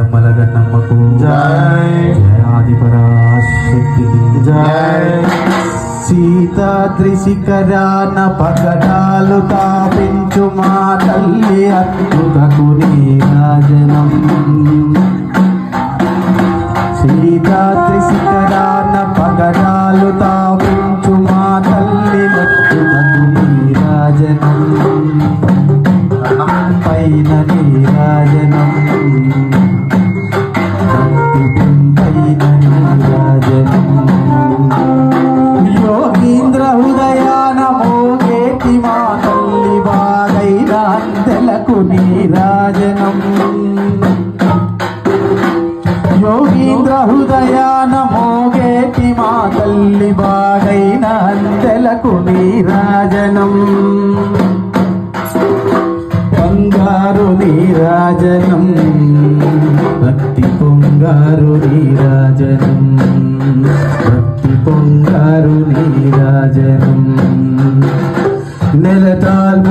జయమ్మల గన్నమ్మకు జై ఆదిపరాశక్తికి జై సీతాద్రి శిఖరాన పగడాలు తాపించు మా తల్లి అద్భుతకు నీరాజనం సీతాద్రి శిఖరాన పగడాలు తాపించు మా తల్లి అద్భుతకు నీరాజనం పైన నీరాజనం పైన నీరాజనం యోగీంద్ర హృదయాన మోగేటి మా తల్లి బాగైన అందెలకు నీరాజనం యోగీంద్ర హృదయాన మోగేటి మా తల్లి బాగైన అందెలకు నీరాజనం బంగారు నీరాజనం భక్తి పొంగారు నీరాజనం పొంగారు నీరాజనం నెలతాల్పు